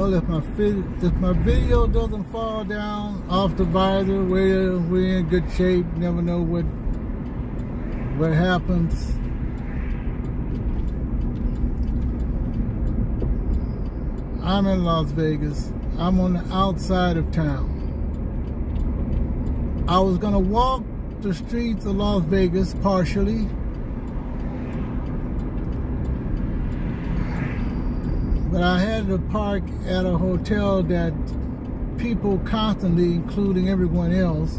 Well, if my video doesn't fall down off the visor, we're in good shape. Never know what happens. I'm in Las Vegas. I'm on the outside of town. I was gonna walk the streets of Las Vegas partially. But I had to park at a hotel that people constantly, including everyone else,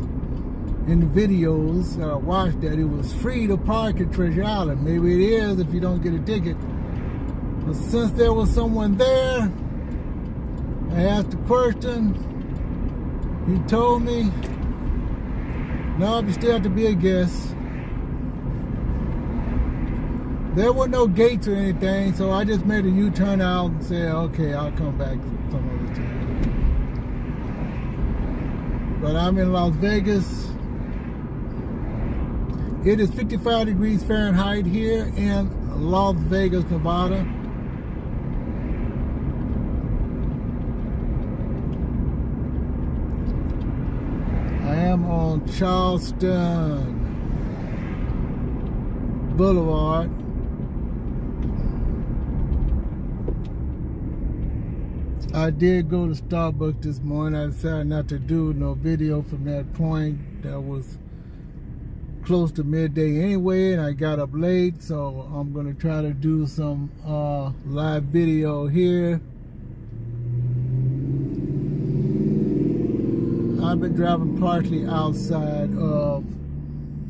in the videos that I watched, that it was free to park at Treasure Island. Maybe it is if you don't get a ticket. But since there was someone there, I asked the question. He told me, no, you still have to be a guest. There were no gates or anything, so I just made a U-turn out and said, okay, I'll come back some other time. But I'm in Las Vegas. It is 55 degrees Fahrenheit here in Las Vegas, Nevada. I am on Charleston Boulevard. I did go to Starbucks this morning. I decided not to do no video from that point. That was close to midday anyway, and I got up late, so I'm going to try to do some live video here. I've been driving partly outside of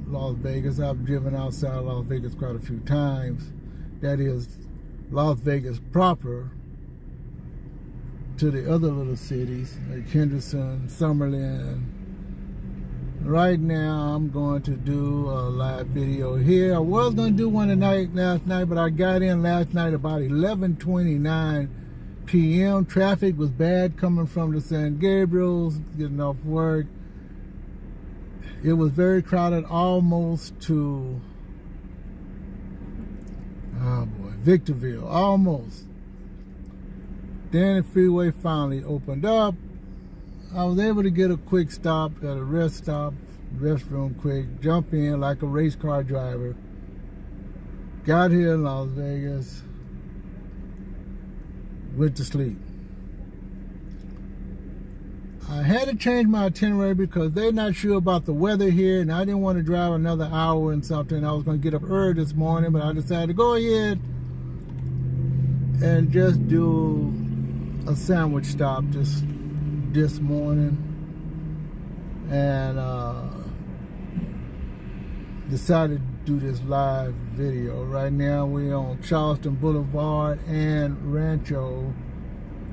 Las Vegas. I've driven outside of Las Vegas quite a few times. That is Las Vegas proper, to the other little cities like Henderson, Summerlin. Right now I'm going to do a live video here. I was going to do one last night, but I got in last night about 11:29 p.m. Traffic was bad coming from the San Gabriels, getting off work. It was very crowded, almost to, oh boy, Victorville, almost. Then the freeway finally opened up. I was able to get a quick stop at a restroom quick, jump in like a race car driver. Got here in Las Vegas, went to sleep. I had to change my itinerary because they're not sure about the weather here, and I didn't want to drive another hour and something. I was going to get up early this morning, but I decided to go ahead and just do a sandwich stop this morning, and decided to do this live video. Right now we're on Charleston Boulevard and Rancho,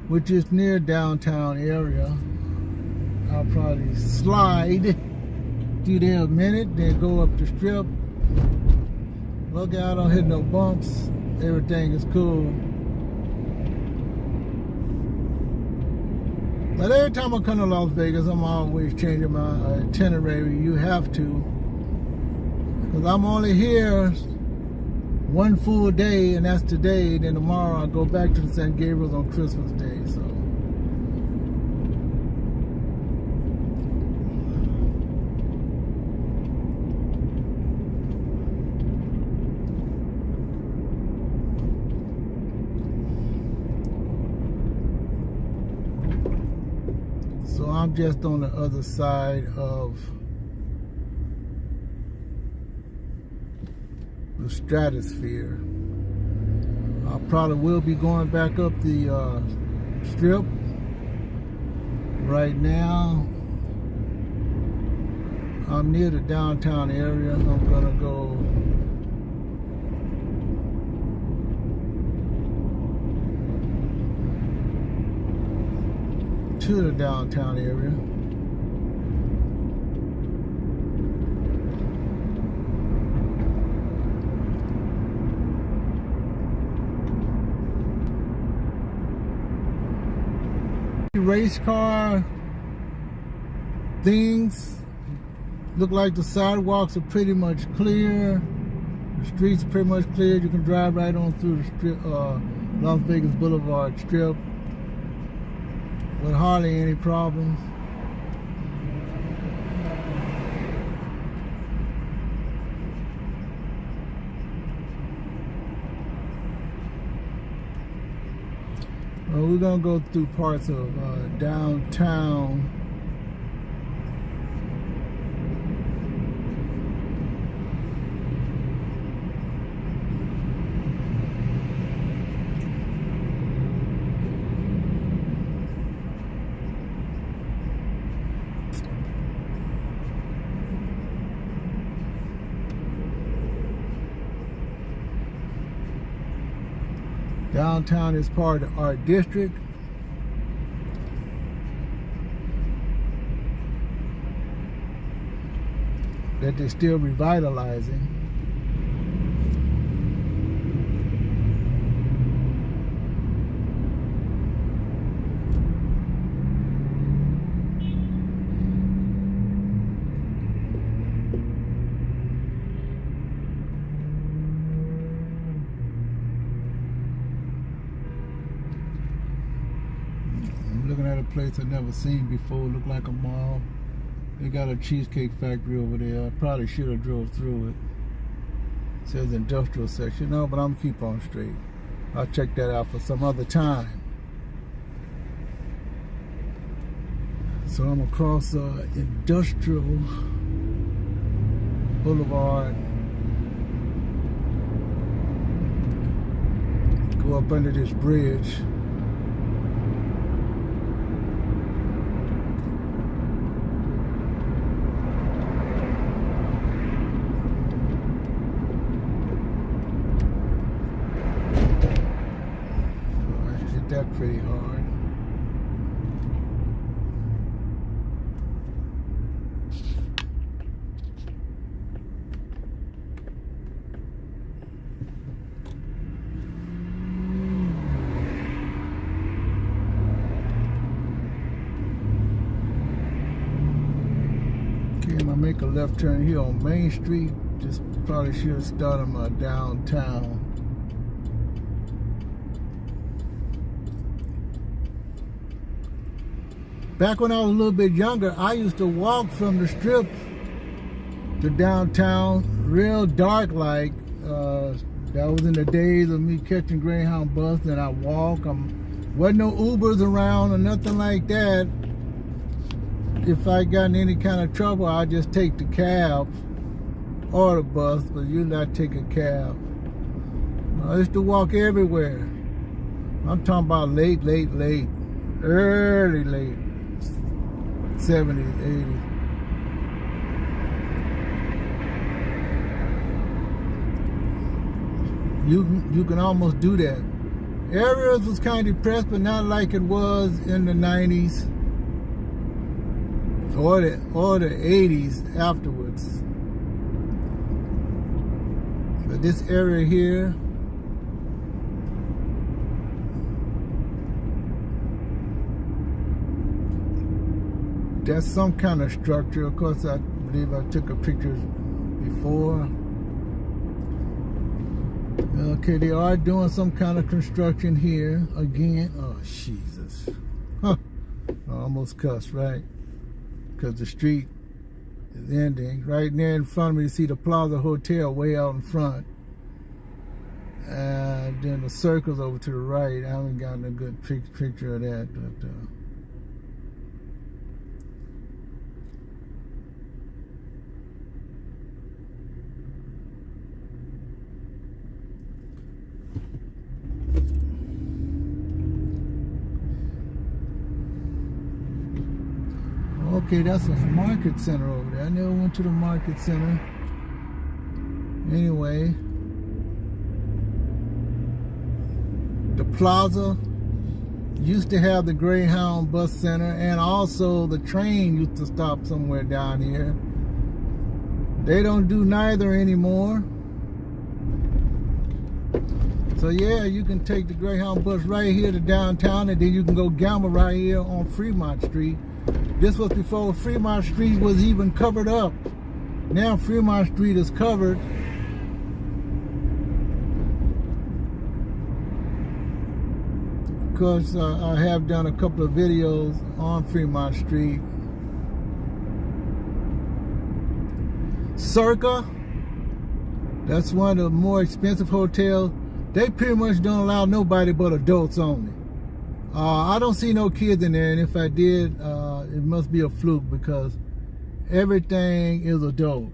which is near downtown area. I'll probably slide through there a minute, then go up the strip. Look out, I don't hit no bumps. Everything is cool. But every time I come to Las Vegas, I'm always changing my itinerary. You have to. Because I'm only here one full day, and that's today. Then tomorrow I go back to the San Gabriels on Christmas Day. So I'm just on the other side of the Stratosphere. I probably will be going back up the strip. Right now, I'm near the downtown area. I'm gonna go to the downtown area. Race car things look like the sidewalks are pretty much clear. The streets are pretty much clear. You can drive right on through the strip, Las Vegas Boulevard strip. with hardly any problems. Well, we're gonna go through parts of downtown. Downtown is part of the art district. That they're still revitalizing. Looking at a place I've never seen before. Look like a mall. They got a cheesecake factory over there. I probably should have drove through it. It says industrial section. No, but I'm gonna keep on straight. I'll check that out for some other time. So I'm across Industrial Boulevard. Go up under this bridge. That pretty hard. Okay, I'm gonna make a left turn here on Main Street. Just probably should have started my downtown. Back when I was a little bit younger, I used to walk from the strip to downtown, real dark like. That was in the days of me catching Greyhound bus, and I walk. Wasn't no Ubers around or nothing like that. If I got in any kind of trouble, I'd just take the cab or the bus, but usually I take a cab. I used to walk everywhere. I'm talking about late, early late. 70s, 80s. You can almost do that. Areas was kind of depressed, but not like it was in the 90s or the 80s afterwards. But this area here, that's some kind of structure. Of course, I believe I took a picture before. Okay, they are doing some kind of construction here again. Oh, Jesus. Huh. I almost cussed, right? Because the street is ending. Right there in front of me, you see the Plaza Hotel way out in front. And then the circle's over to the right. I haven't gotten a good picture of that, but okay, that's a market center over there. I never went to the market center. Anyway, the Plaza used to have the Greyhound bus center, and also the train used to stop somewhere down here. They don't do neither anymore. So yeah, you can take the Greyhound bus right here to downtown, and then you can go gamble right here on Fremont Street. This was before Fremont Street was even covered up. Now Fremont Street is covered. course, I have done a couple of videos on Fremont Street. Circa, that's one of the more expensive hotels. They pretty much don't allow nobody but adults only. I don't see no kids in there, and if I did, it must be a fluke because everything is adult.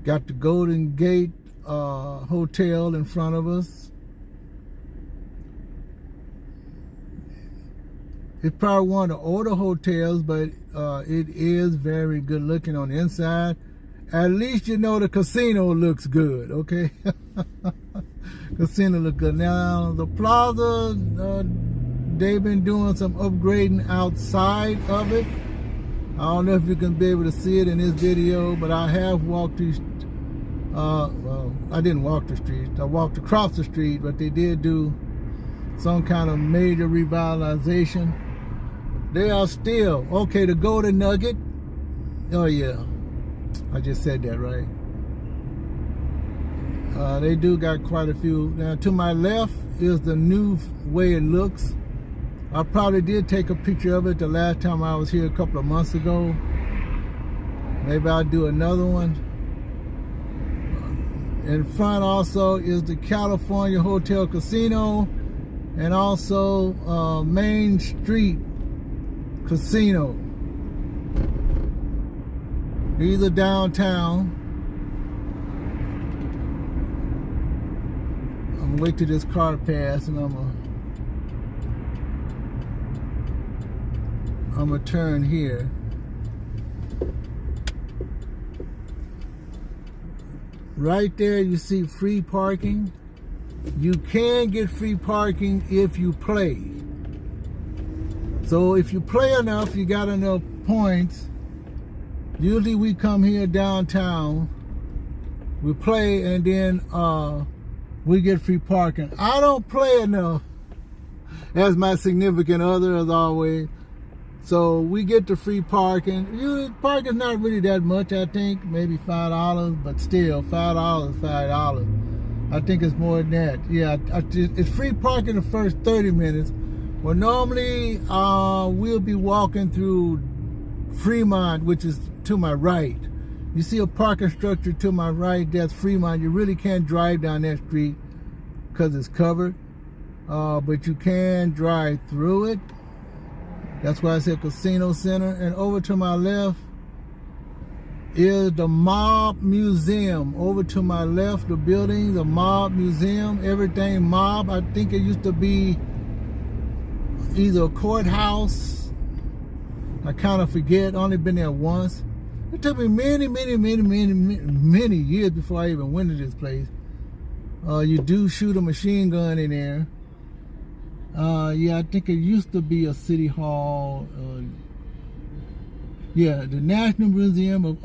Got the Golden Gate Hotel in front of us. It's probably one of the older hotels, but it is very good looking on the inside. At least you know the casino looks good, okay? Casino look good. Now, the plaza, they've been doing some upgrading outside of it. I don't know if you can be able to see it in this video, but I have walked these, well, I didn't walk the street. I walked across the street, but they did do some kind of major revitalization. They are still, okay, the Golden Nugget. Oh yeah, I just said that, right? They do got quite a few. Now to my left is the new way it looks. I probably did take a picture of it the last time I was here a couple of months ago. Maybe I'll do another one. In front also is the California Hotel Casino and also Main Street Casino. These are downtown. I'm gonna wait till this car pass and I'm gonna turn here. Right there you see free parking. You can get free parking if you play. So if you play enough, you got enough points. Usually we come here downtown, we play, and then we get free parking. I don't play enough, as my significant other as always. So we get the free parking. Parking's not really that much, I think, maybe $5, but still, $5 is $5. I think it's more than that. Yeah, it's free parking the first 30 minutes. Well, normally we'll be walking through Fremont, which is to my right. You see a parking structure to my right, that's Fremont. You really can't drive down that street because it's covered, but you can drive through it. That's why I said Casino Center. And over to my left is the Mob Museum. Over to my left, the building, the Mob Museum, everything mob. I think it used to be either a courthouse. I kind of forget, only been there once. It took me many years before I even went to this place. You do shoot a machine gun in there. Yeah, I think it used to be a city hall. Yeah, the National Museum of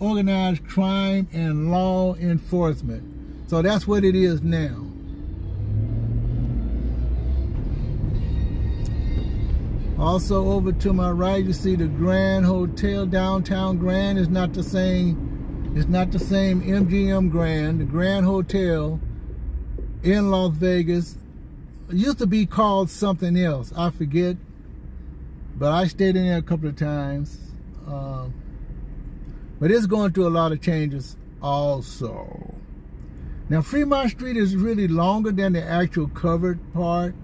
Organized Crime and Law Enforcement. So that's what it is now. Also over to my right, you see the Grand Hotel, downtown Grand. It's not the same. It's not the same MGM Grand. The Grand Hotel in Las Vegas. It used to be called something else. I forget. But I stayed in there a couple of times. But it's going through a lot of changes also. Now, Fremont Street is really longer than the actual covered part.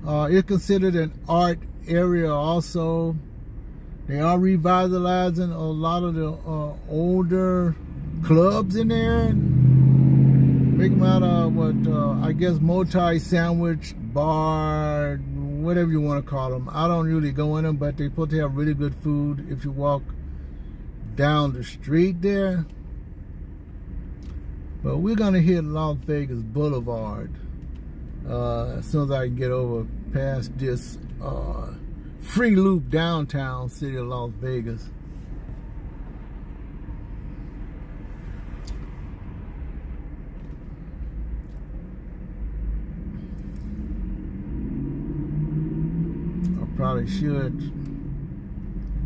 It's considered an art area also. They are revitalizing a lot of the older clubs in there. Make them out of what, I guess, multi-sandwich bar, whatever you want to call them. I don't really go in them, but they're supposed to have really good food if you walk down the street there. But we're going to hit Las Vegas Boulevard as soon as I can get over past this free loop downtown city of Las Vegas. Probably should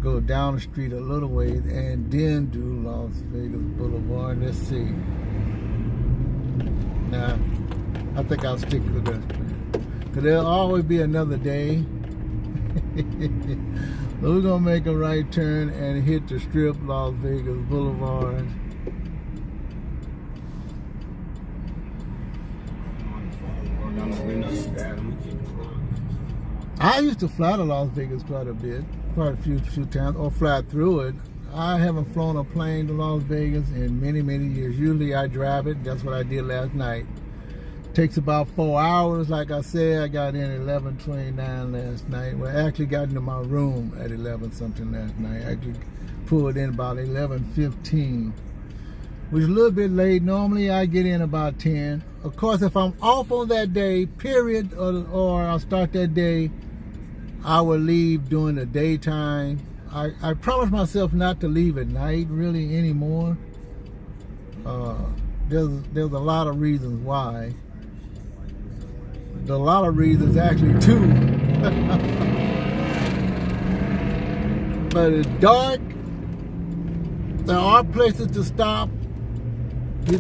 go down the street a little ways and then do Las Vegas Boulevard. Let's see. Nah, I think I'll stick with this plan. Because there'll always be another day. So we're going to make a right turn and hit the strip, Las Vegas Boulevard. I used to fly to Las Vegas quite a few times, or fly through it. I haven't flown a plane to Las Vegas in many, many years. Usually I drive it. That's what I did last night. Takes about 4 hours. Like I said, I got in at 11:29 last night. Well, I actually got into my room at 11 something last night. I actually pulled in about 11:15, which is a little bit late. Normally I get in about 10. Of course, if I'm off on that day, period, or I'll start that day, I will leave during the daytime. I promised myself not to leave at night really anymore. There's a lot of reasons why. There's a lot of reasons, actually, too. But it's dark. There are places to stop. You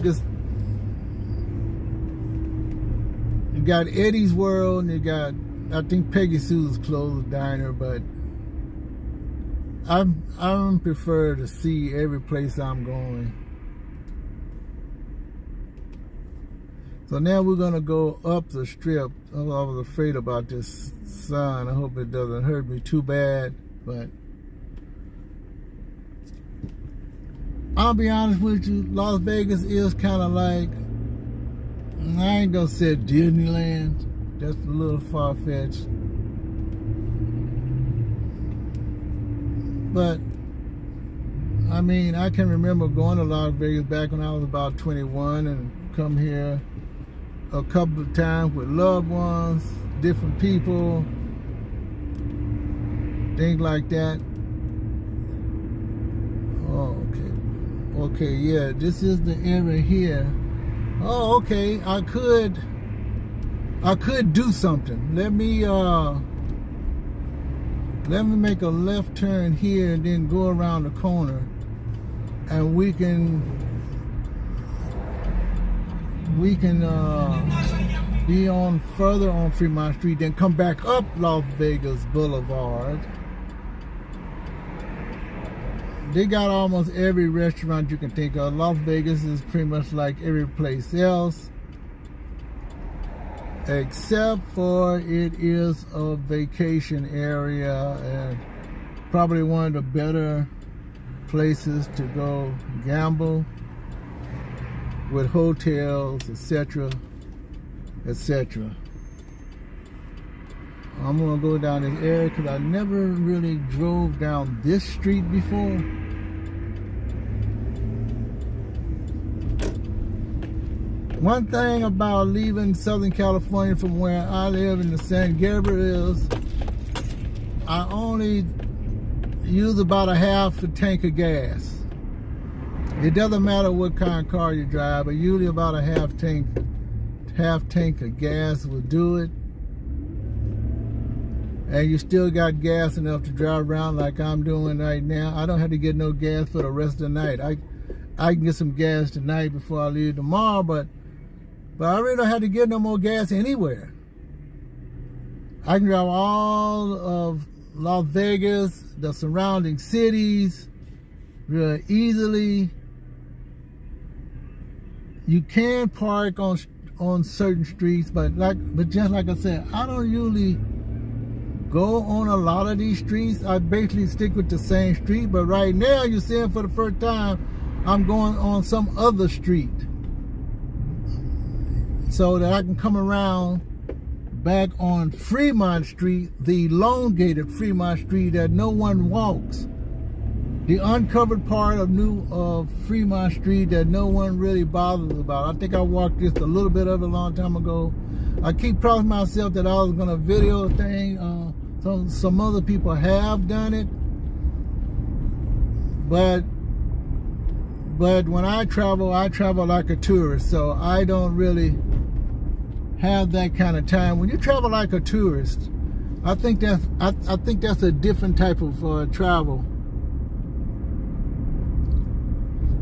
got Eddie's World, and you got, I think Peggy Sue's closed diner, but I prefer to see every place I'm going. So now we're gonna go up the strip. I was afraid about this sun. I hope it doesn't hurt me too bad, but I'll be honest with you, Las Vegas is kind of like, I ain't gonna say Disneyland. That's a little far-fetched. But, I mean, I can remember going to Las Vegas back when I was about 21 and come here a couple of times with loved ones, different people, things like that. Oh, okay. Okay, yeah, this is the area here. Oh, okay, I could do something. Let me make a left turn here and then go around the corner, and we can be on further on Fremont Street, then come back up Las Vegas Boulevard. They got almost every restaurant you can think of. Las Vegas is pretty much like every place else, except for it is a vacation area and probably one of the better places to go gamble, with hotels, etc., etc. I'm gonna go down this area because I never really drove down this street before. One thing about leaving Southern California from where I live in the San Gabriel is I only use about a half a tank of gas. It doesn't matter what kind of car you drive, but usually about a half tank of gas will do it. And you still got gas enough to drive around like I'm doing right now. I don't have to get no gas for the rest of the night. I can get some gas tonight before I leave tomorrow, but I really don't have to get no more gas anywhere. I can drive all of Las Vegas, the surrounding cities, real easily. You can park on certain streets, but just like I said, I don't usually go on a lot of these streets. I basically stick with the same street, but right now you're seeing for the first time I'm going on some other street so that I can come around back on Fremont Street, the elongated Fremont Street that no one walks, the uncovered part of Fremont Street that no one really bothers about. I think I walked just a little bit of it a long time ago. I keep promising myself that I was going to video a thing. Some other people have done it, but when I travel like a tourist, so I don't really have that kind of time. When you travel like a tourist, I think that's a different type of travel.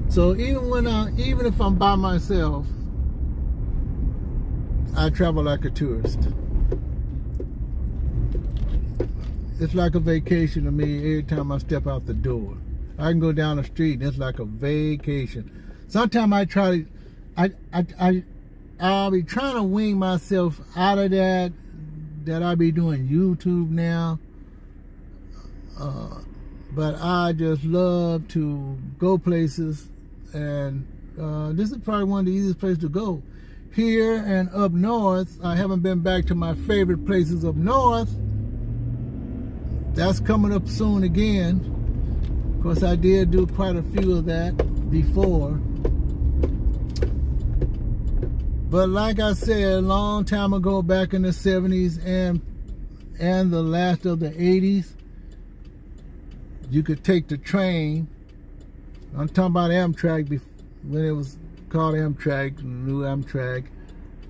So even if I'm by myself, I travel like a tourist. It's like a vacation to me every time I step out the door. I can go down the street and it's like a vacation. Sometimes I'll be trying to wing myself out of that I'll be doing YouTube now. But I just love to go places, and this is probably one of the easiest places to go. Here and up north, I haven't been back to my favorite places up north. That's coming up soon again. Of course, I did do quite a few of that before. But like I said, a long time ago, back in the 70s and the last of the 80s, you could take the train. I'm talking about Amtrak when it was called Amtrak, new Amtrak,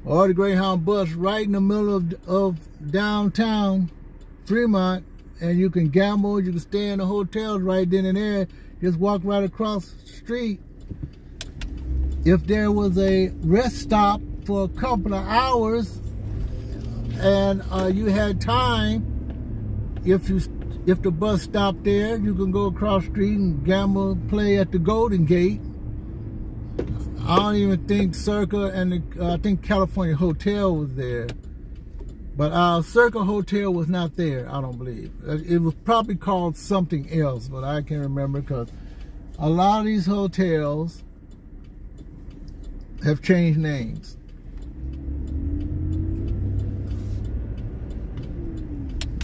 or the Greyhound bus right in the middle of downtown Fremont, and you can gamble, you can stay in the hotels right then and there, just walk right across the street. If there was a rest stop for a couple of hours and you had time, if the bus stopped there, you can go across the street and gamble, play at the Golden Gate. I don't even think Circa and I think California Hotel was there. But our Circa Hotel was not there, I don't believe. It was probably called something else, but I can't remember, because a lot of these hotels have changed names.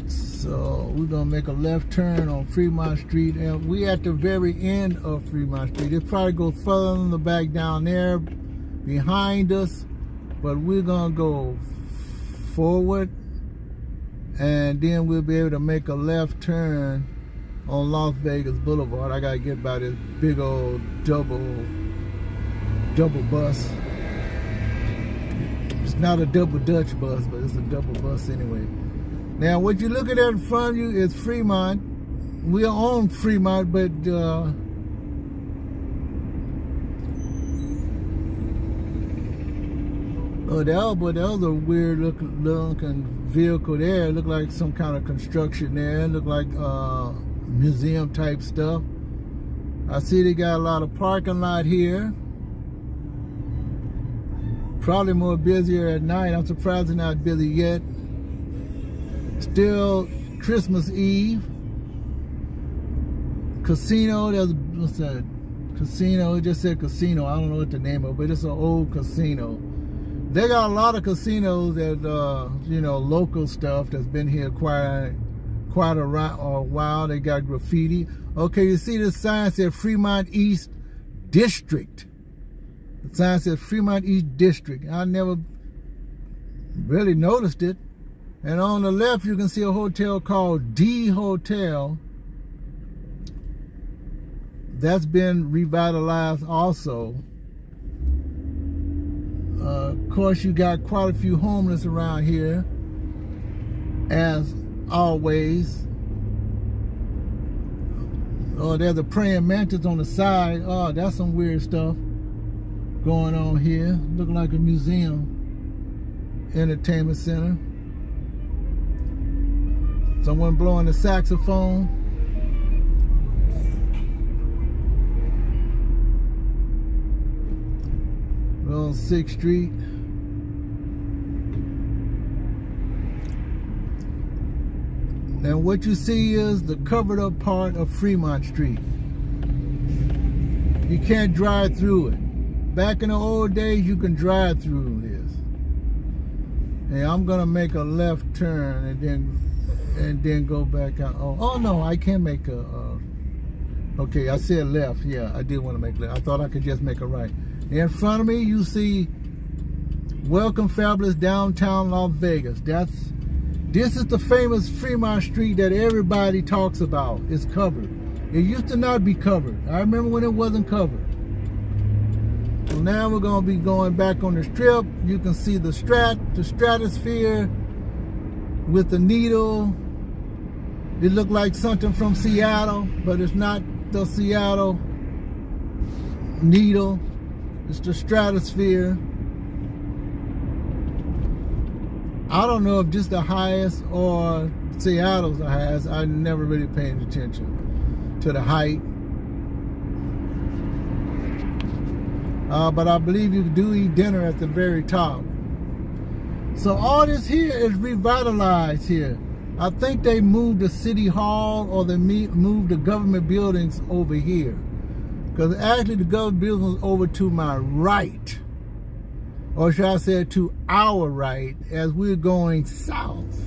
So we're gonna make a left turn on Fremont Street, and we at the very end of Fremont Street. It probably goes further in the back down there behind us, but we're gonna go forward, and then we'll be able to make a left turn on Las Vegas Boulevard. I gotta get by this big old double bus. It's not a double Dutch bus, but it's a double bus anyway. Now, what you're looking at in front of you is Fremont. We're on Fremont, but that was a weird looking vehicle there. It looked like some kind of construction there. It looked like museum type stuff. I see they got a lot of parking lot here. Probably more busier at night. I'm surprised they're not busy yet. Still Christmas Eve. Casino, what's that? Casino, it just said casino. I don't know what the name of it, but it's an old casino. They got a lot of casinos that, local stuff that's been here quite a while. They got graffiti. Okay, you see this sign said Fremont East District. The sign says Fremont East District. I never really noticed it. And on the left, you can see a hotel called D Hotel. That's been revitalized also. Of course, you got quite a few homeless around here, as always. Oh, there's a praying mantis on the side. Oh, that's some weird stuff going on here. Look like a museum, entertainment center. Someone blowing a saxophone. We're on 6th Street. Now what you see is the covered up part of Fremont Street. You can't drive through it. Back in the old days, you can drive through this. And I'm gonna make a left turn and then go back out. Oh no, I can make okay, I said left. Yeah, I did want to make left. I thought I could just make a right. In front of me, you see Welcome Fabulous Downtown Las Vegas. This is the famous Fremont Street that everybody talks about. It's covered. It used to not be covered. I remember when it wasn't covered. So now we're going to be going back on the strip. You can see the stratosphere with the needle. It looked like something from Seattle, but it's not the Seattle. Needle. It's the Stratosphere. I don't know if just the highest or Seattle's the highest. I never really paid attention to the height. But I believe you do eat dinner at the very top. So all this here is revitalized here. I think they moved the city hall or they moved the government buildings over here. Because actually the government building is over to my right. Or should I say to our right as we're going south.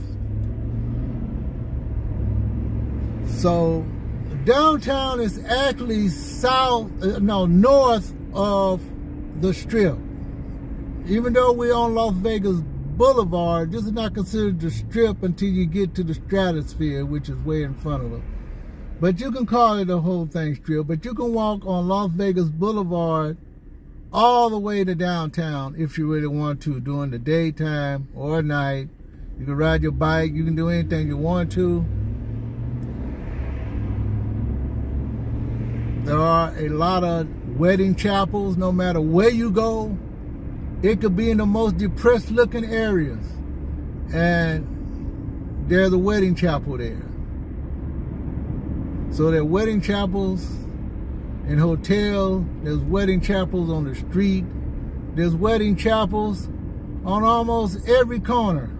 So downtown is actually north of the Strip. Even though we're on Las Vegas Boulevard, this is not considered the Strip until you get to the Stratosphere, which is way in front of it. But you can call it the whole thing Strip, but you can walk on Las Vegas Boulevard all the way to downtown if you really want to during the daytime or night. You can ride your bike, you can do anything you want to. There are a lot of wedding chapels no matter where you go. It could be in the most depressed looking areas and there's a wedding chapel there. So there are wedding chapels in hotels, there's wedding chapels on the street, there's wedding chapels on almost every corner.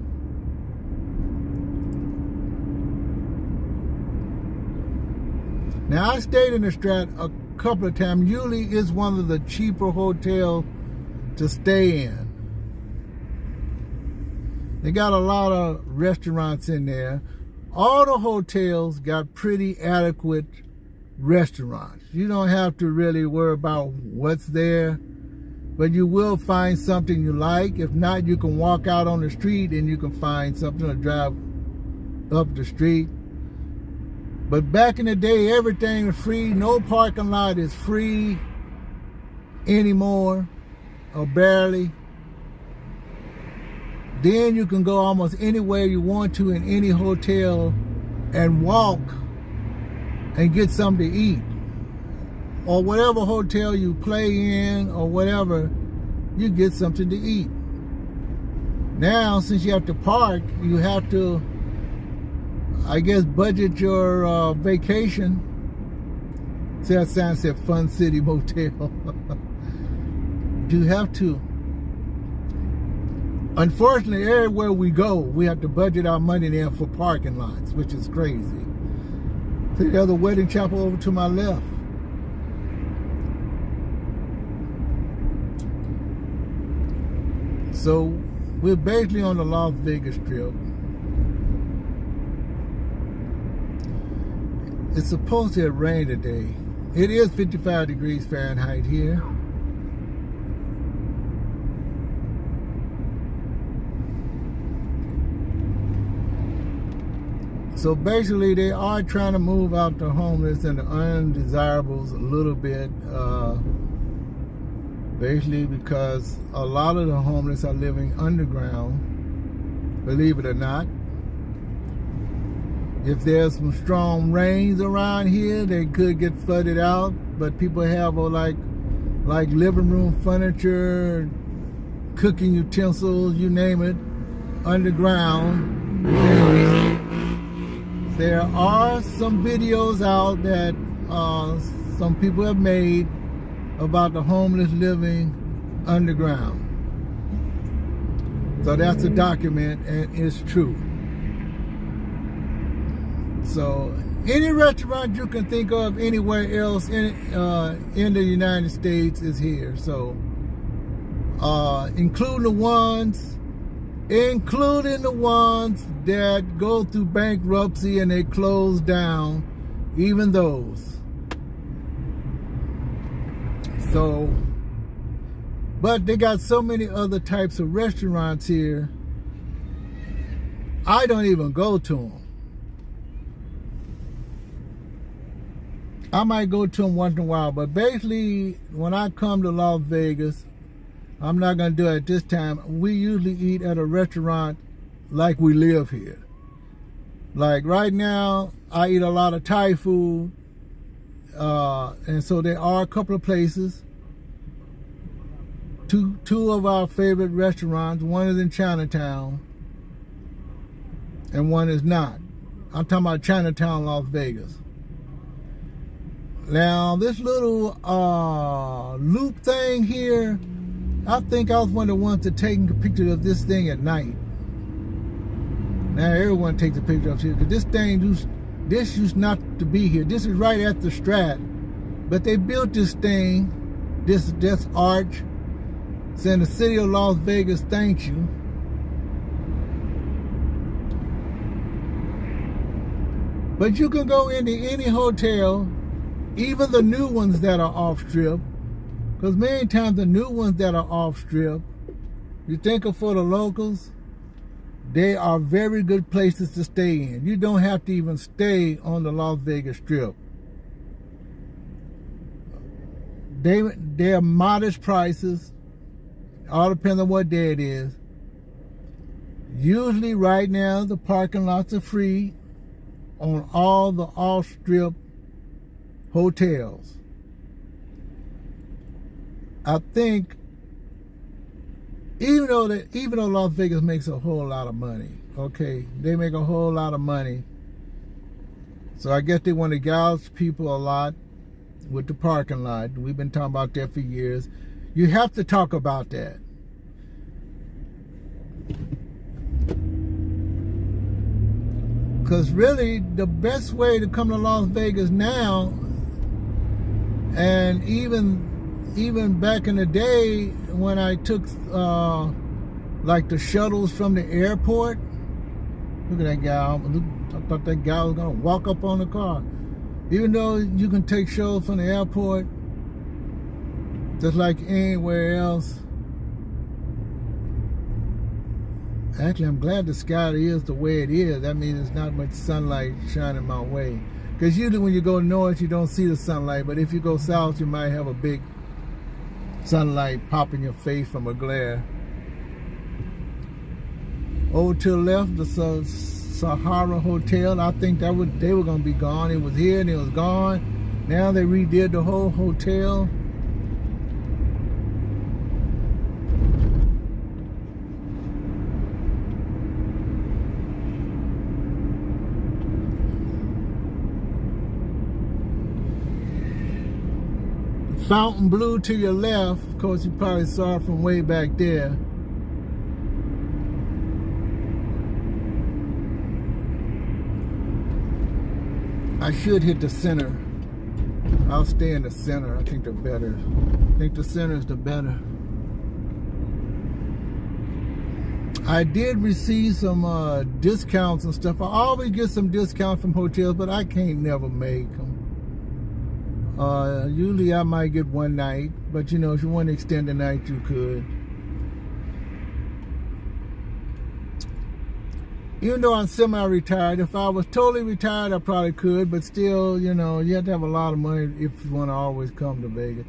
Now I stayed in the Strat a couple of times. Usually it's one of the cheaper hotels to stay in. They got a lot of restaurants in there. All the hotels got pretty adequate restaurants. You don't have to really worry about what's there, but you will find something you like. If not, you can walk out on the street and you can find something to drive up the street. But back in the day, everything was free. No parking lot is free anymore, or barely. Then you can go almost anywhere you want to in any hotel and walk and get something to eat. Or whatever hotel you play in or whatever, you get something to eat. Now, since you have to park, you have to, I guess, budget your vacation. See, that sign said Fun City Motel. You have to. Unfortunately, everywhere we go, we have to budget our money there for parking lots, which is crazy. See, there's a wedding chapel over to my left. So we're basically on the Las Vegas Strip. It's supposed to have rained today. It is 55 degrees Fahrenheit here. So basically, they are trying to move out the homeless and the undesirables a little bit. Basically, because a lot of the homeless are living underground, believe it or not. If there's some strong rains around here, they could get flooded out. But people have like living room furniture, cooking utensils, you name it, underground. There are some videos out that some people have made about the homeless living underground. So that's a document, and it's true. So any restaurant you can think of anywhere else in the United States is here. So including the ones that go through bankruptcy and they close down, even those. So, but they got so many other types of restaurants here, I don't even go to them. I might go to them once in a while, but basically, when I come to Las Vegas, I'm not going to do it at this time. We usually eat at a restaurant like we live here. Like right now, I eat a lot of Thai food. And so there are a couple of places two of our favorite restaurants. One is in Chinatown, and one is not. I'm talking about Chinatown, Las Vegas. Now, this little loop thing here, I think I was one of the ones that taking a picture of this thing at night. Now, everyone takes a picture of it, because this used not to be here. This is right at the Strat. But they built this thing, this arch, saying the city of Las Vegas thanks you. But you can go into any hotel, even the new ones that are off-strip, because many times the new ones that are off-strip, you think of for the locals, they are very good places to stay in. You don't have to even stay on the Las Vegas Strip. They're modest prices. All depends on what day it is. Usually right now the parking lots are free on all the off-strip hotels. I think even though Las Vegas makes a whole lot of money, okay, they make a whole lot of money. So I guess they want to gouge people a lot with the parking lot. We've been talking about that for years. You have to talk about that. Because really, the best way to come to Las Vegas now, and even back in the day when I took like the shuttles from the airport, look at that guy. I thought that guy was going to walk up on the car. Even though you can take shuttles from the airport, just like anywhere else. Actually, I'm glad the sky is the way it is. That means there's not much sunlight shining my way. Because usually when you go north, you don't see the sunlight. But if you go south, you might have a big sunlight pop in your face from a glare. Over to the left, the Sahara Hotel. I think they were going to be gone. It was here and it was gone. Now they redid the whole hotel. Fontainebleau to your left. Of course, you probably saw it from way back there. I should hit the center. I'll stay in the center. I think the better. I think the center is the better. I did receive some discounts and stuff. I always get some discounts from hotels, but I can't never make them. Usually I might get one night, but you know, if you want to extend the night, you could. Even though I'm semi-retired, if I was totally retired, I probably could, but still, you know, you have to have a lot of money if you want to always come to Vegas.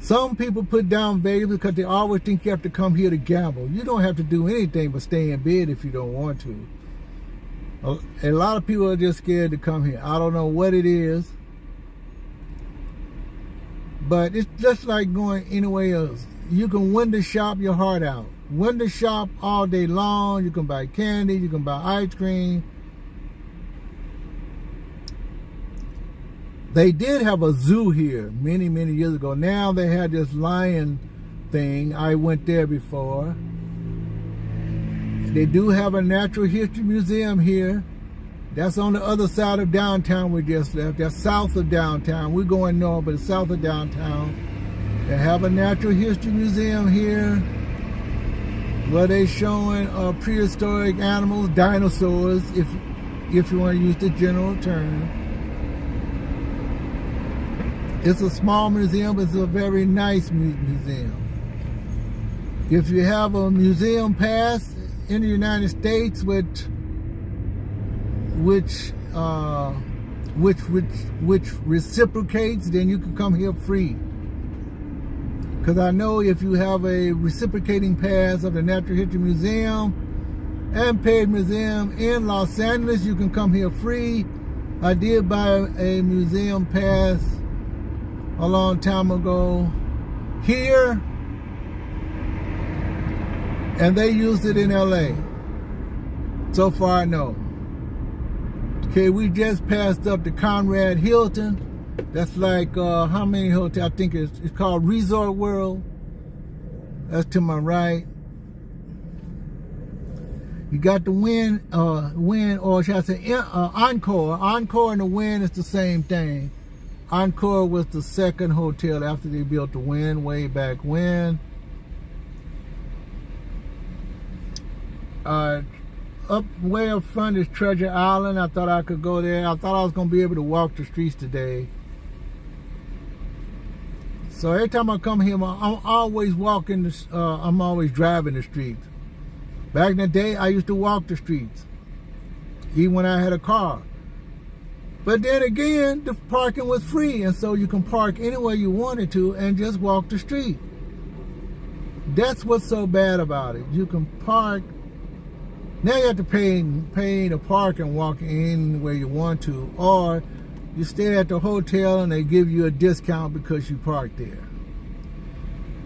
Some people put down Vegas because they always think you have to come here to gamble. You don't have to do anything but stay in bed if you don't want to. A lot of people are just scared to come here. I don't know what it is. But it's just like going anywhere else. You can window shop your heart out. Window shop all day long. You can buy candy. You can buy ice cream. They did have a zoo here many, many years ago. Now they had this lion thing. I went there before. They do have a natural history museum here. That's on the other side of downtown we just left. That's south of downtown. We're going north, but it's south of downtown. They have a natural history museum here where they're showing prehistoric animals, dinosaurs, if you want to use the general term. It's a small museum, but it's a very nice museum. If you have a museum pass in the United States which reciprocates, then you can come here free. Because I know if you have a reciprocating pass of the Natural History Museum and Page Museum in Los Angeles, you can come here free. I did buy a museum pass a long time ago here, And they used it in LA. So far I know. Okay, we just passed up the Conrad Hilton. That's like, how many hotels? I think it's called Resort World. That's to my right. You got the Wynn, or should I say Encore. Encore and the Wynn is the same thing. Encore was the second hotel after they built the Wynn way back when. Up way up front is Treasure Island. I thought I could go there. I thought I was going to be able to walk the streets today. So every time I come here, I'm always walking. I'm always driving the streets. Back in the day, I used to walk the streets, even when I had a car. But then again, the parking was free, and so you can park anywhere you wanted to and just walk the street. That's what's so bad about it. You can park. Now you have to pay to park and walk anywhere you want to, or you stay at the hotel and they give you a discount because you parked there.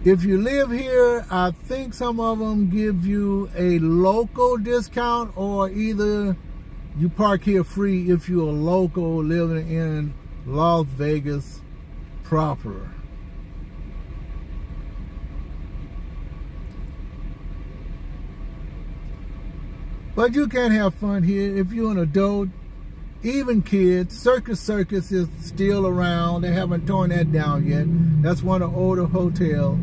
If you live here, I think some of them give you a local discount, or either you park here free if you're a local living in Las Vegas proper. But you can have fun here if you're an adult, even kids. Circus is still around. They haven't torn that down yet. That's one of the older hotels.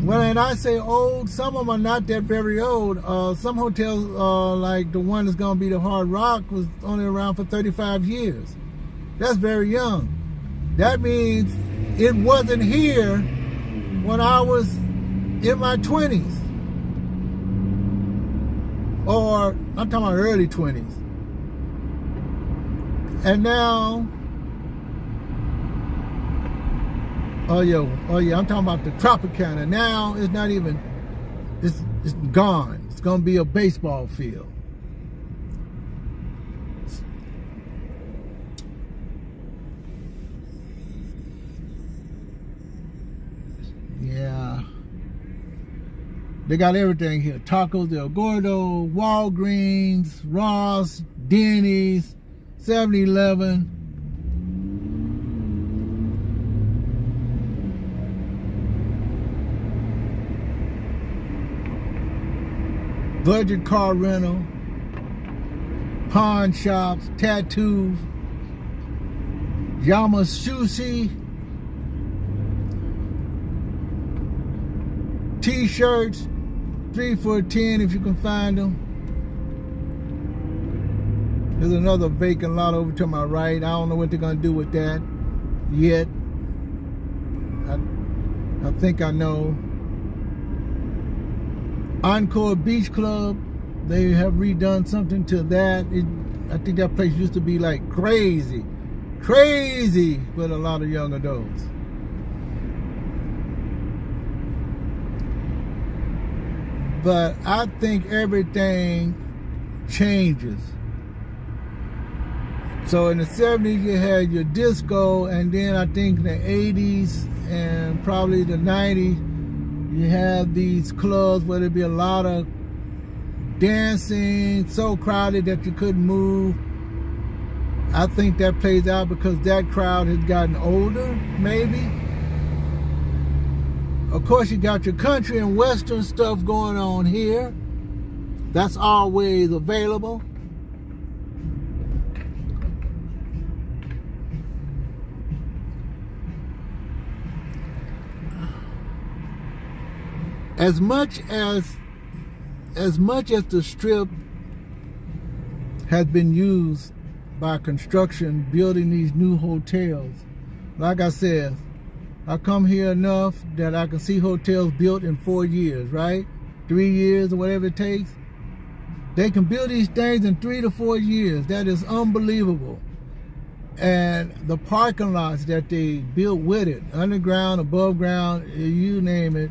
Well, and I say old, some of them are not that very old. Some hotels, like the one that's going to be the Hard Rock, was only around for 35 years. That's very young. That means it wasn't here when I was in my 20s. Or, I'm talking about early 20s. And now, oh yeah, I'm talking about the Tropicana. Now it's not even, it's gone. It's gonna be a baseball field. Yeah. They got everything here. Tacos Del Gordo, Walgreens, Ross, Denny's, 7-Eleven. Budget car rental, pawn shops, tattoos, Yamasushi, t-shirts, 3 for $10 if you can find them. There's another vacant lot over to my right. I don't know what they're gonna do with that yet. I think I know. Encore Beach Club, they have redone something to that. I think that place used to be like crazy with a lot of young adults. But I think everything changes. So in the 70s you had your disco, and then I think in the 80s and probably the 90s you have these clubs where there'd be a lot of dancing, so crowded that you couldn't move. I think that plays out because that crowd has gotten older, maybe. Of course, you got your country and western stuff going on here. That's always available. As much as the Strip has been used by construction building these new hotels, like I said, I come here enough that I can see hotels built in 4 years, right? 3 years or whatever it takes. They can build these things in 3 to 4 years. That is unbelievable. And the parking lots that they built with it, underground, above ground, you name it,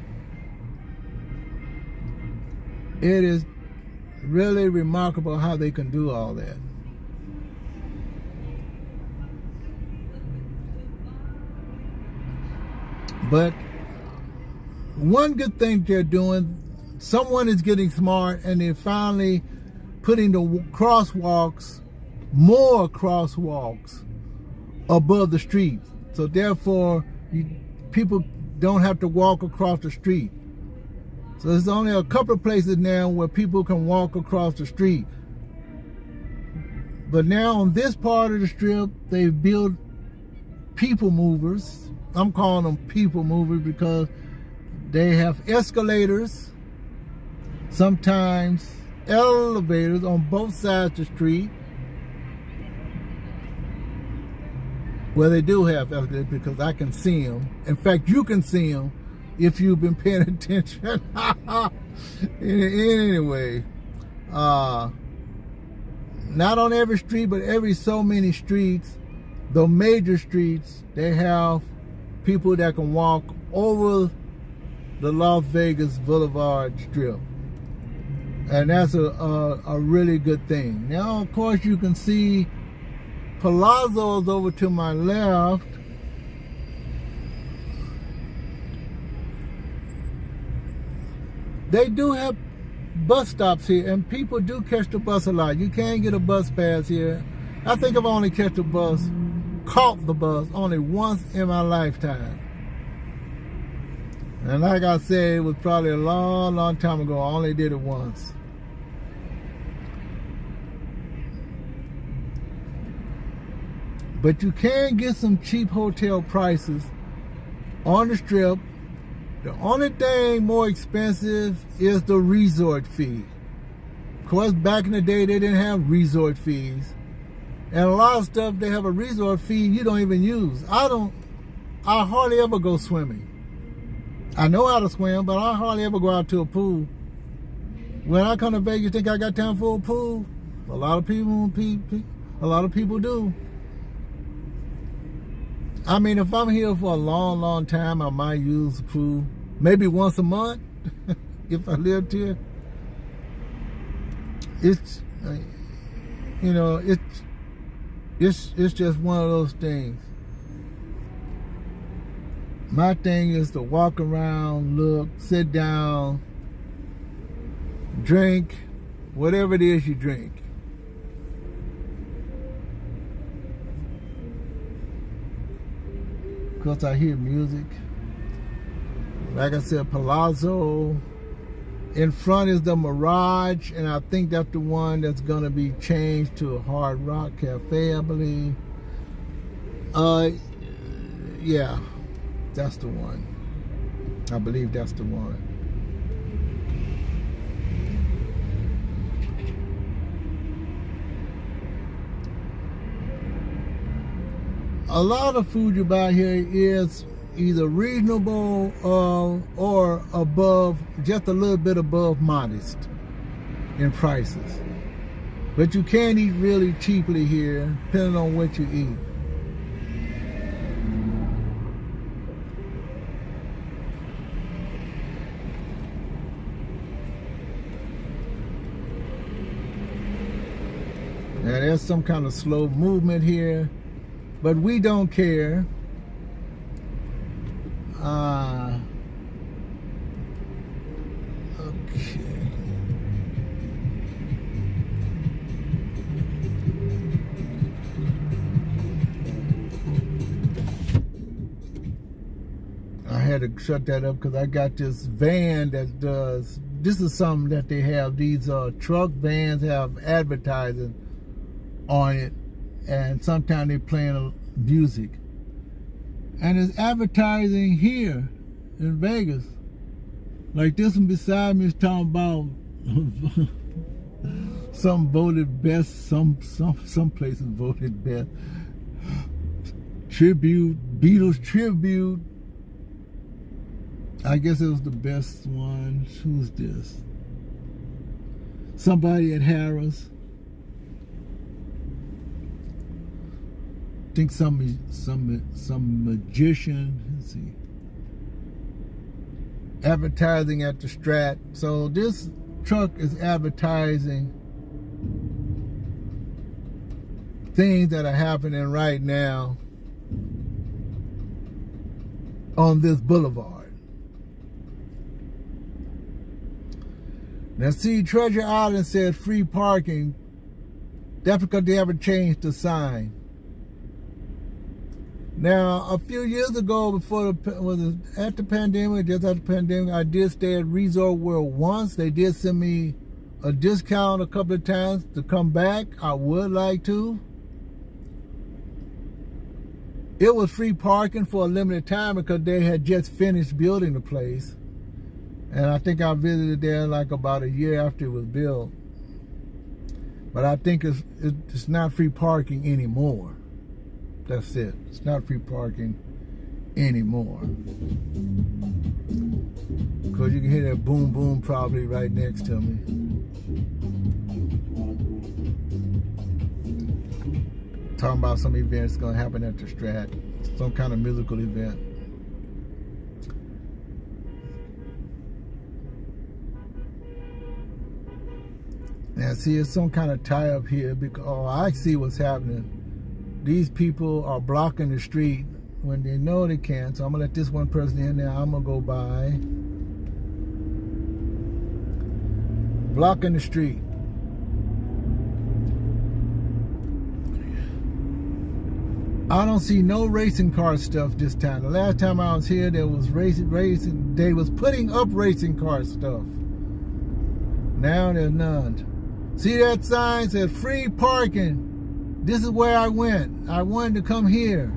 it is really remarkable how they can do all that. But one good thing they're doing, someone is getting smart and they're finally putting the crosswalks, more crosswalks above the street. So therefore, people don't have to walk across the street. So there's only a couple of places now where people can walk across the street. But now on this part of the strip, they've built people movers. I'm calling them people movers because they have escalators, sometimes elevators on both sides of the street. Well, they do have escalators because I can see them. In fact, you can see them if you've been paying attention. Anyway, not on every street, but every so many streets, the major streets, they have people that can walk over the Las Vegas Boulevard Strip. And that's a really good thing. Now, of course, you can see Palazzo's over to my left. They do have bus stops here, and people do catch the bus a lot. You can't get a bus pass here. I think I've only caught the bus only once in my lifetime. And like I said, it was probably a long, long time ago. I only did it once. But you can get some cheap hotel prices on the Strip. The only thing more expensive is the resort fee. Of course, back in the day, they didn't have resort fees. And a lot of stuff, they have a resort fee you don't even use. I hardly ever go swimming. I know how to swim, but I hardly ever go out to a pool. When I come to Vegas, you think I got time for a pool? A lot of people do. I mean, if I'm here for a long, long time, I might use the pool. Maybe once a month, if I lived here. It's, you know, it's just one of those things. My thing is to walk around, look, sit down, drink, whatever it is you drink. Because I hear music. Like I said, Palazzo. In front is the Mirage, and I think that's the one that's going to be changed to a Hard Rock Cafe, I believe. Yeah, that's the one. I believe that's the one. A lot of food you buy here is either reasonable or above, just a little bit above modest in prices. But you can eat really cheaply here, depending on what you eat. Now there's some kind of slow movement here, but we don't care. Okay. I had to shut that up because I got this van that does, this is something that they have. These truck vans have advertising on it, and sometimes they're playing music. And it's advertising here in Vegas. Like this one beside me is talking about some voted best, some places voted best. Tribute, Beatles tribute. I guess it was the best one. Who's this? Somebody at Harrah's. I think some magician. Let's see. Advertising at the Strat. So this truck is advertising things that are happening right now on this boulevard. Now see, Treasure Island says free parking. That's because they haven't changed the sign. Now, a few years ago, at the pandemic, just after the pandemic, I did stay at Resort World once. They did send me a discount a couple of times to come back. I would like to. It was free parking for a limited time because they had just finished building the place. And I think I visited there like about a year after it was built. But I think it's not free parking anymore. That's it. It's not free parking anymore. Because you can hear that boom boom probably right next to me. Talking about some event that's going to happen at the Strat. Some kind of musical event. Now see, it's some kind of tie up here because I see what's happening. These people are blocking the street when they know they can't. So I'm gonna let this one person in there. I'm gonna go by. Blocking the street. I don't see no racing car stuff this time. The last time I was here, there was racing. They was putting up racing car stuff. Now there's none. See that sign says free parking. This is where I went. I wanted to come here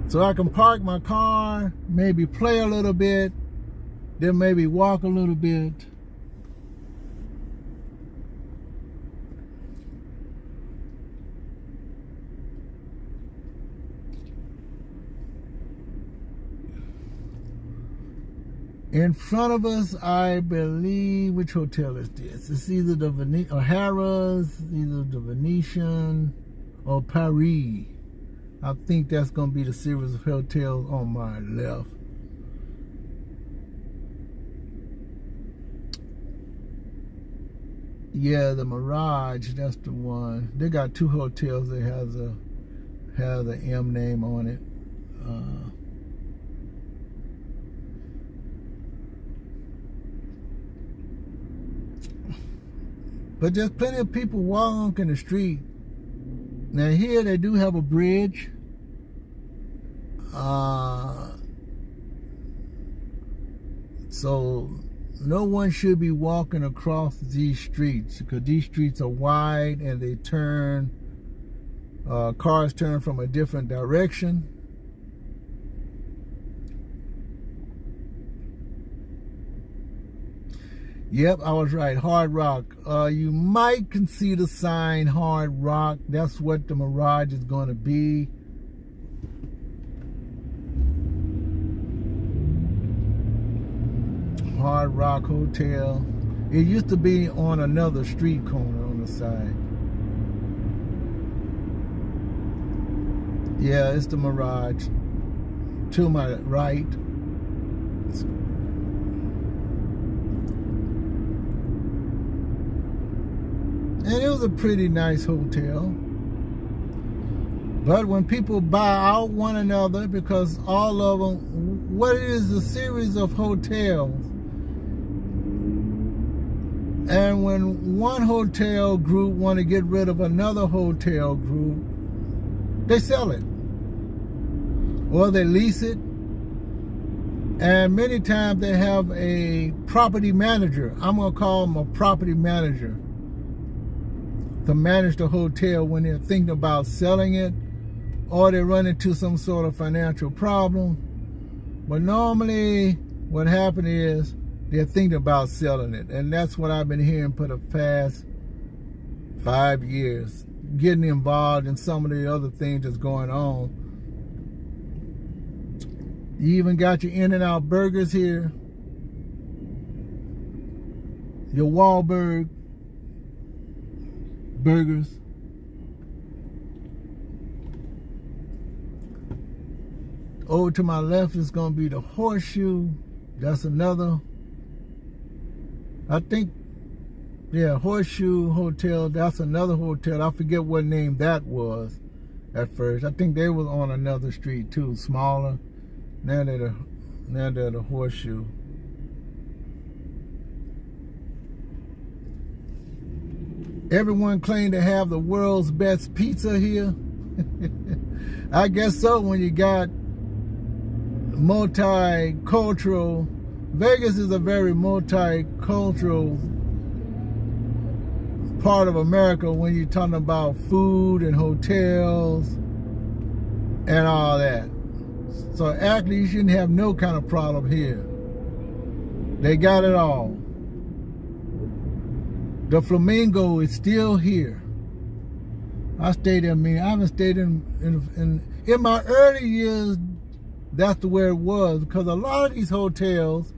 so I can park my car, maybe play a little bit, then maybe walk a little bit. In front of us, I believe, which hotel is this? It's either the Harrah's, either the Venetian, or Paris. I think that's going to be the series of hotels on my left. Yeah, the Mirage, that's the one. They got two hotels that has a M name on it. But there's plenty of people walking the street. Now here they do have a bridge. So no one should be walking across these streets because these streets are wide and they turn, cars turn from a different direction. Yep, I was right. Hard Rock. You might can see the sign Hard Rock. That's what the Mirage is going to be. Hard Rock Hotel. It used to be on another street corner on the side. Yeah, it's the Mirage. To my right. And it was a pretty nice hotel. But when people buy out one another, because all of them, what is a series of hotels. And when one hotel group want to get rid of another hotel group, they sell it. Or they lease it. And many times they have a property manager. I'm going to call them a property manager, to manage the hotel when they're thinking about selling it or they run into some sort of financial problem. But normally what happens is they're thinking about selling it. And that's what I've been hearing for the past 5 years, getting involved in some of the other things that's going on. You even got your In-N-Out burgers here, your Wahlburg burgers. Over to my left is going to be the Horseshoe. That's another. I think, yeah, Horseshoe Hotel. That's another hotel. I forget what name that was at first. I think they was on another street too, smaller. Now they're the Horseshoe. Everyone claimed to have the world's best pizza here. I guess so when you got multicultural. Vegas is a very multicultural part of America when you're talking about food and hotels and all that. So actually you shouldn't have no kind of problem here. They got it all. The Flamingo is still here. I stayed there. I haven't stayed in my early years. That's the way it was, because a lot of these hotels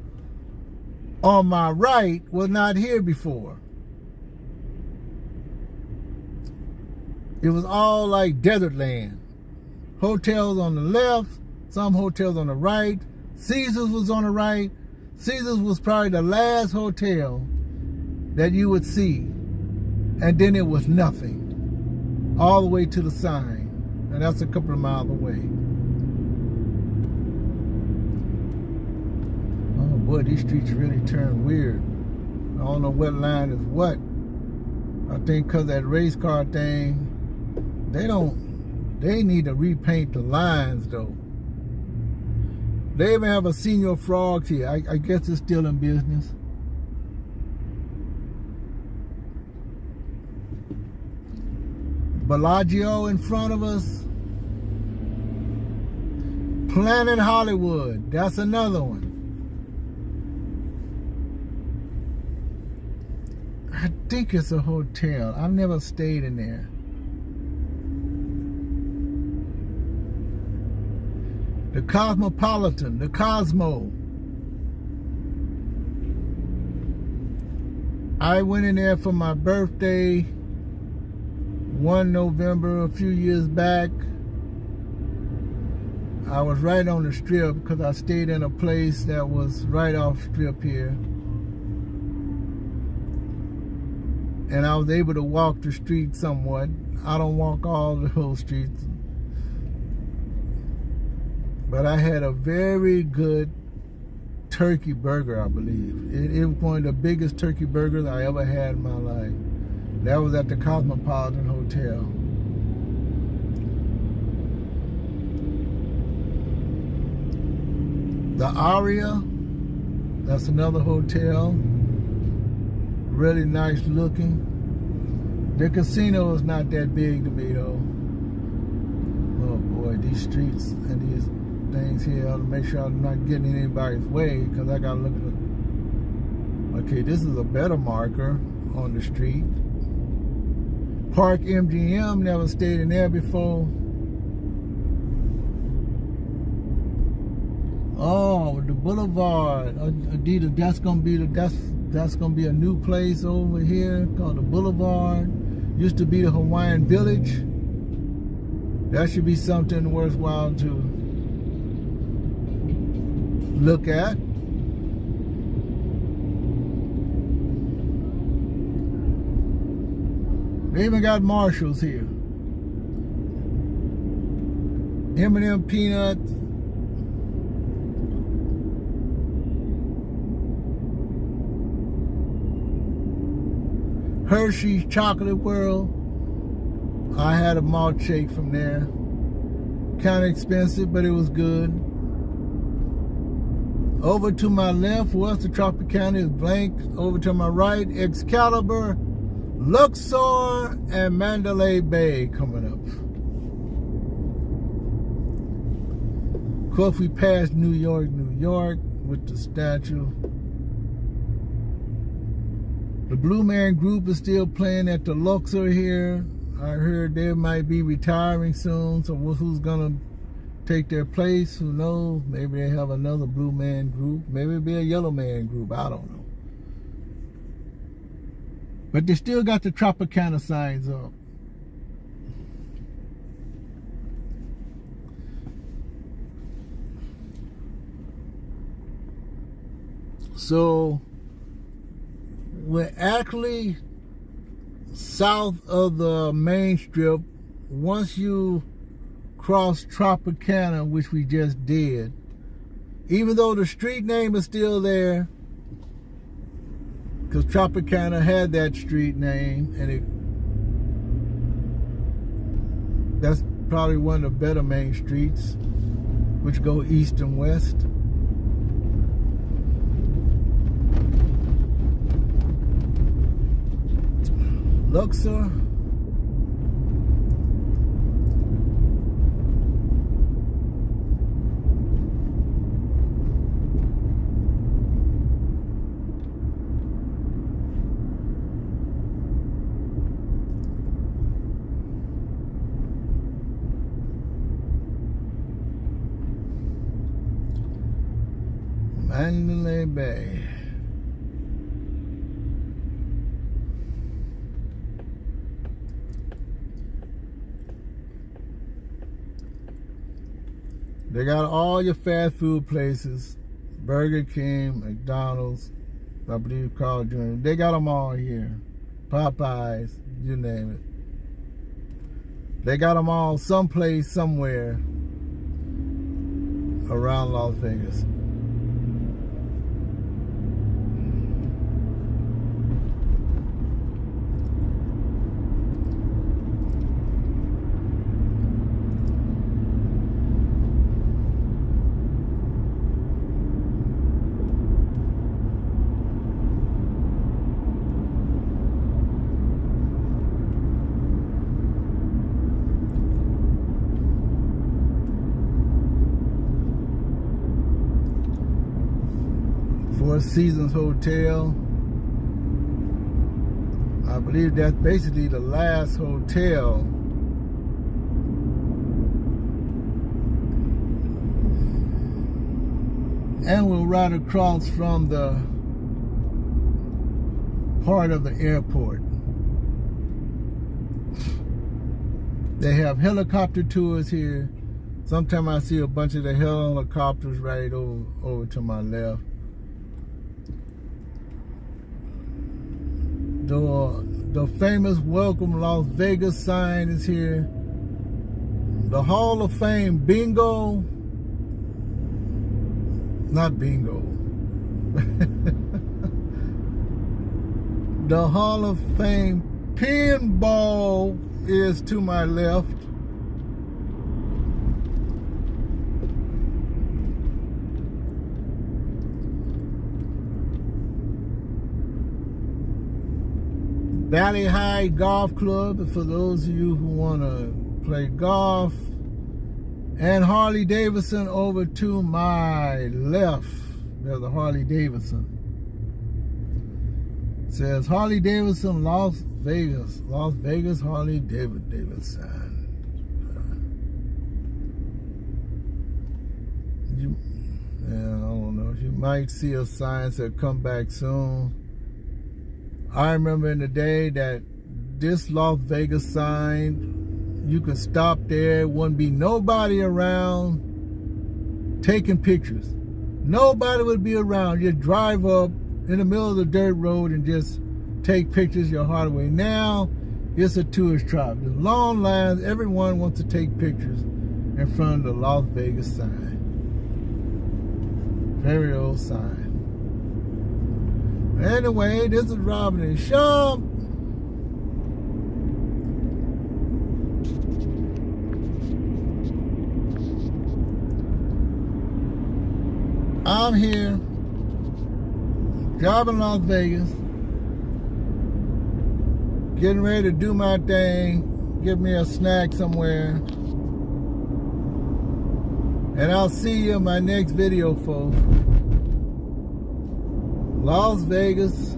on my right was not here before. It was all like desert land. Hotels on the left, some hotels on the right. Caesars was on the right. Caesars was probably the last hotel that you would see. And then it was nothing. All the way to the sign. And that's a couple of miles away. Oh boy, these streets really turn weird. I don't know what line is what. I think because that race car thing, they need to repaint the lines though. They even have a Senior Frogs here. I guess it's still in business. Bellagio in front of us. Planet Hollywood, that's another one. I think it's a hotel. I've never stayed in there. The Cosmopolitan, the Cosmo. I went in there for my birthday, 1 November, a few years back. I was right on the strip because I stayed in a place that was right off strip here. And I was able to walk the street somewhat. I don't walk all the whole streets. But I had a very good turkey burger, I believe. It was one of the biggest turkey burgers I ever had in my life. That was at the Cosmopolitan Hotel. The Aria, that's another hotel. Really nice looking. The casino is not that big to me though. Oh boy, these streets and these things here, I'll make sure I'm not getting in anybody's way, because I gotta look at the... Okay, this is a better marker on the street. Park MGM, never stayed in there before. Oh, the Boulevard. Adidas, that's gonna be a new place over here called the Boulevard. Used to be the Hawaiian Village. That should be something worthwhile to look at. They even got Marshalls here. M&M peanuts. Hershey's Chocolate World. I had a malt shake from there. Kind of expensive, but it was good. Over to my left was the Tropicana, is blank. Over to my right, Excalibur, Luxor, and Mandalay Bay coming up. Of course, we passed New York with the statue. The Blue Man Group is still playing at the Luxor here. I heard they might be retiring soon, so who's gonna take their place? Who knows? Maybe they have another Blue Man Group. Maybe it'll be a Yellow Man Group. I don't know. But they still got the Tropicana signs up. So we're actually south of the main strip. Once you cross Tropicana, which we just did, even though the street name is still there, because Tropicana had that street name and it That's probably one of the better main streets, which go east and west. Luxor. Mandalay Bay. They got all your fast food places, Burger King, McDonald's, I believe Carl Jr. They got them all here. Popeyes, you name it. They got them all someplace, somewhere around Las Vegas. Four Seasons Hotel. I believe that's basically the last hotel and we're right across from the part of the airport. They have helicopter tours here. Sometimes I see a bunch of the helicopters right over to my left. The famous Welcome Las Vegas sign is here. The Hall of Fame bingo. Not bingo. The Hall of Fame pinball is to my left. Valley High Golf Club, for those of you who want to play golf. And Harley Davidson over to my left. There's a Harley Davidson. It says Harley Davidson, Las Vegas. Las Vegas Harley Davidson. I don't know. You might see a sign that come back soon. I remember in the day that this Las Vegas sign, you could stop there, wouldn't be nobody around taking pictures. Nobody would be around. You'd drive up in the middle of the dirt road and just take pictures your heart away. Now, it's a tourist trap. There's long lines. Everyone wants to take pictures in front of the Las Vegas sign. Very old sign. Anyway, this is Robin and Shump. I'm here, driving Las Vegas, getting ready to do my thing, get me a snack somewhere, and I'll see you in my next video, folks. Las Vegas,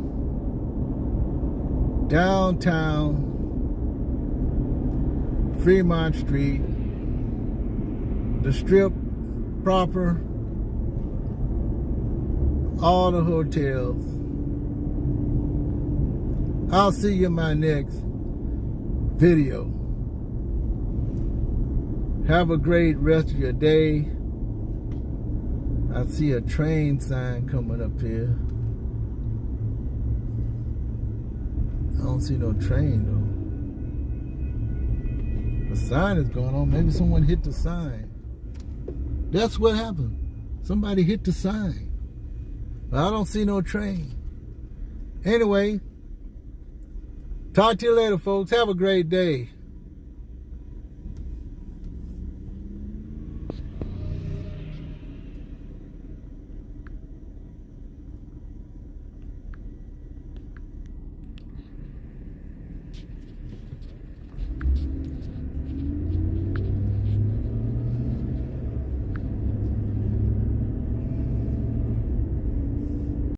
downtown, Fremont Street, the Strip proper, all the hotels. I'll see you in my next video. Have a great rest of your day. I see a train sign coming up here. I don't see no train though. The sign is going on. Maybe someone hit the sign. That's what happened. Somebody hit the sign. But I don't see no train. Anyway, talk to you later, folks. Have a great day.